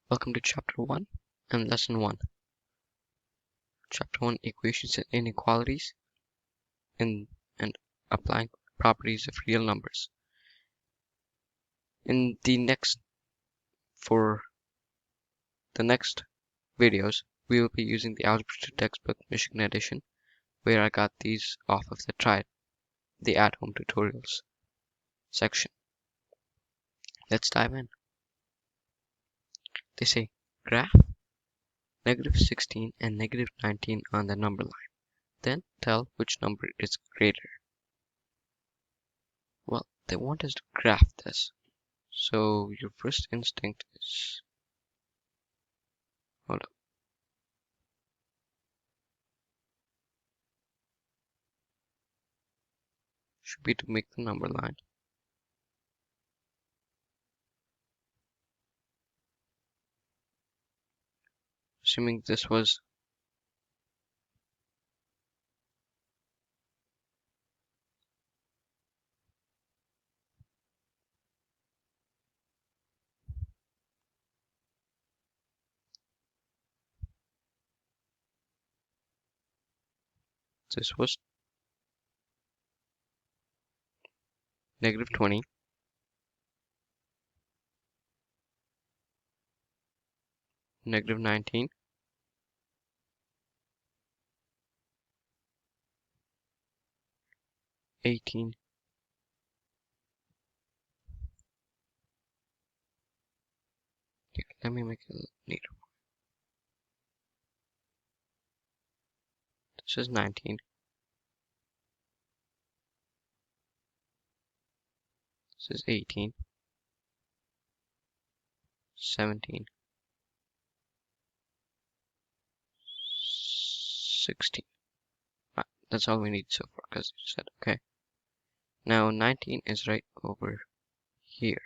Welcome to Chapter 1 and Lesson 1. Chapter 1 Equations and Inequalities and Applying Properties of Real Numbers. For the next videos, we will be using the Algebra 2 textbook Michigan edition, where I got these off of the at-home tutorials section. Let's dive in. They say graph -16 and -19 on the number line. Then tell which number is greater. Well, they want us to graph this. So your first instinct is, hold up. Should be to make the number line. Assuming this was -20, -19, 18, let me make it a little neater. This is 19. This is 18. 17. 16. That's all we need so far because it said okay. Now 19 is right over here.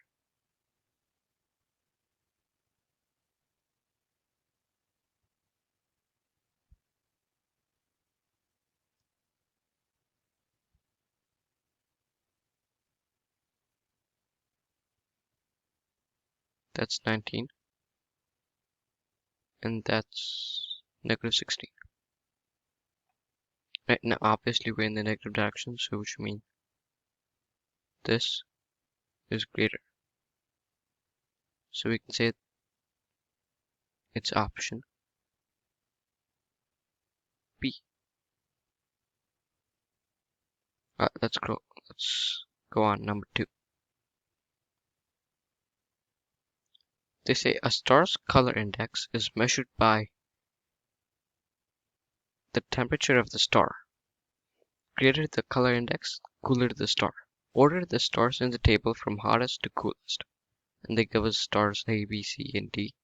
That's 19. And that's -16. Right now, obviously, we're in the negative direction, so which means this is greater. So we can say it's option B. Let's go on number 2. They say a star's color index is measured by the temperature of the star. Greater the color index, cooler the star. Order the stars in the table from hottest to coolest. And they give us stars A, B, C, and D,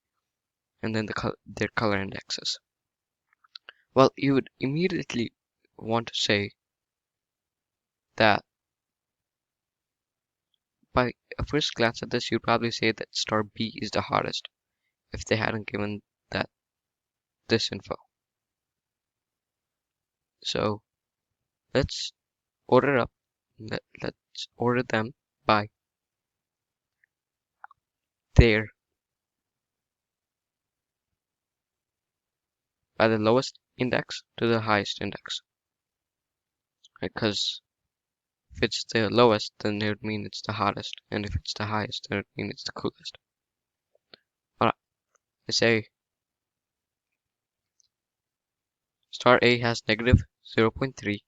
and then their color indexes. Well, you would immediately want to say that by a first glance at this, you'd probably say that star B is the hottest if they hadn't given this info. So let's order up. Let's order them by the lowest index to the highest index. Because if it's the lowest, then it would mean it's the hottest, and if it's the highest, then it would mean it's the coolest. Alright, let's say star A has -0.3,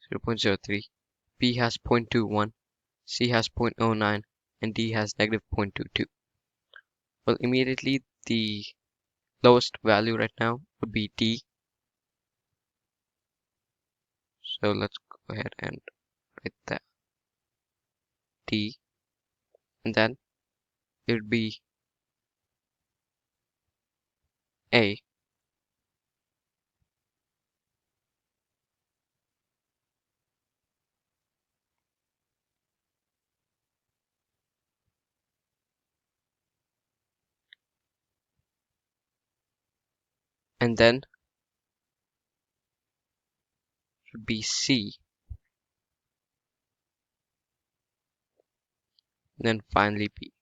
0.03, B has 0.21, C has 0.09, and D has -0.22. Well, immediately the lowest value right now would be D. So let's go ahead and write that D, and then it would be A, and then it would be C, and then finally B.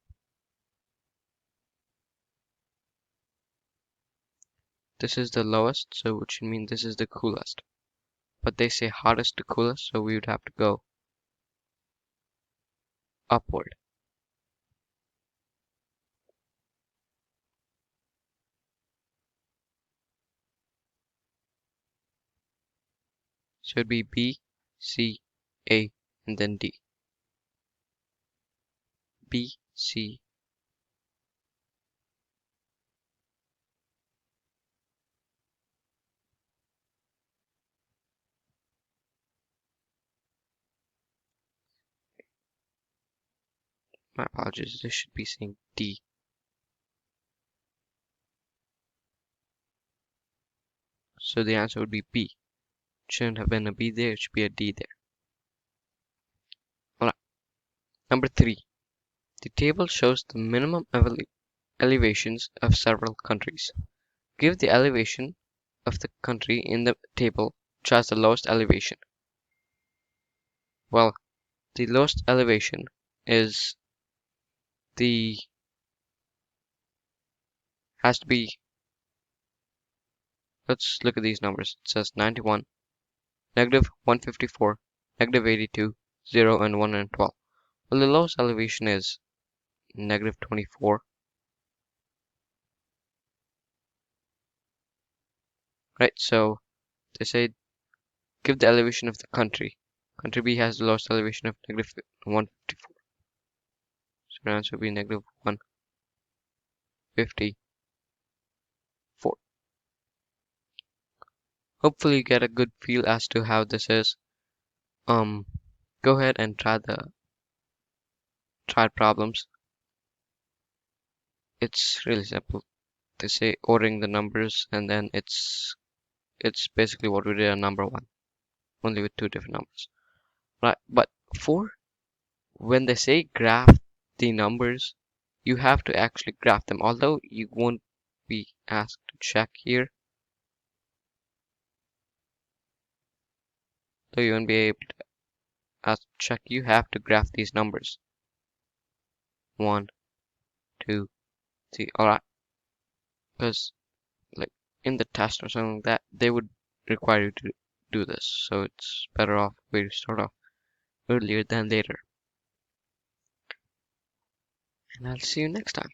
this is the lowest, so which should mean this is the coolest. But they say hottest to coolest, so we would have to go upward. So it'd be B, C, A, and then D. B, C. My apologies, this should be saying D. So the answer would be B. It shouldn't have been a B there, it should be a D there. Alright, number 3. The table shows the minimum elevations of several countries. Give the elevation of the country in the table which has the lowest elevation. Well, the lowest elevation is has to be, let's look at these numbers. It says 91, negative 154, negative 82, 0, and 112. Well, the lowest elevation is negative 24. Right, so they say give the elevation of the country. Country B has the lowest elevation of negative 154. So the answer would be negative 154. Hopefully you get a good feel as to how this is. Go ahead and try problems. It's really simple. They say ordering the numbers, and then it's basically what we did on number 1, only with 2 different numbers. Right, but for when they say graph the numbers, you have to actually graph them, although you won't be asked to check here. Though you won't be able to ask to check, you have to graph these numbers. 1, 2, 3, alright. Because like in the test or something like that, they would require you to do this. So it's better off way to start off earlier than later. And I'll see you next time.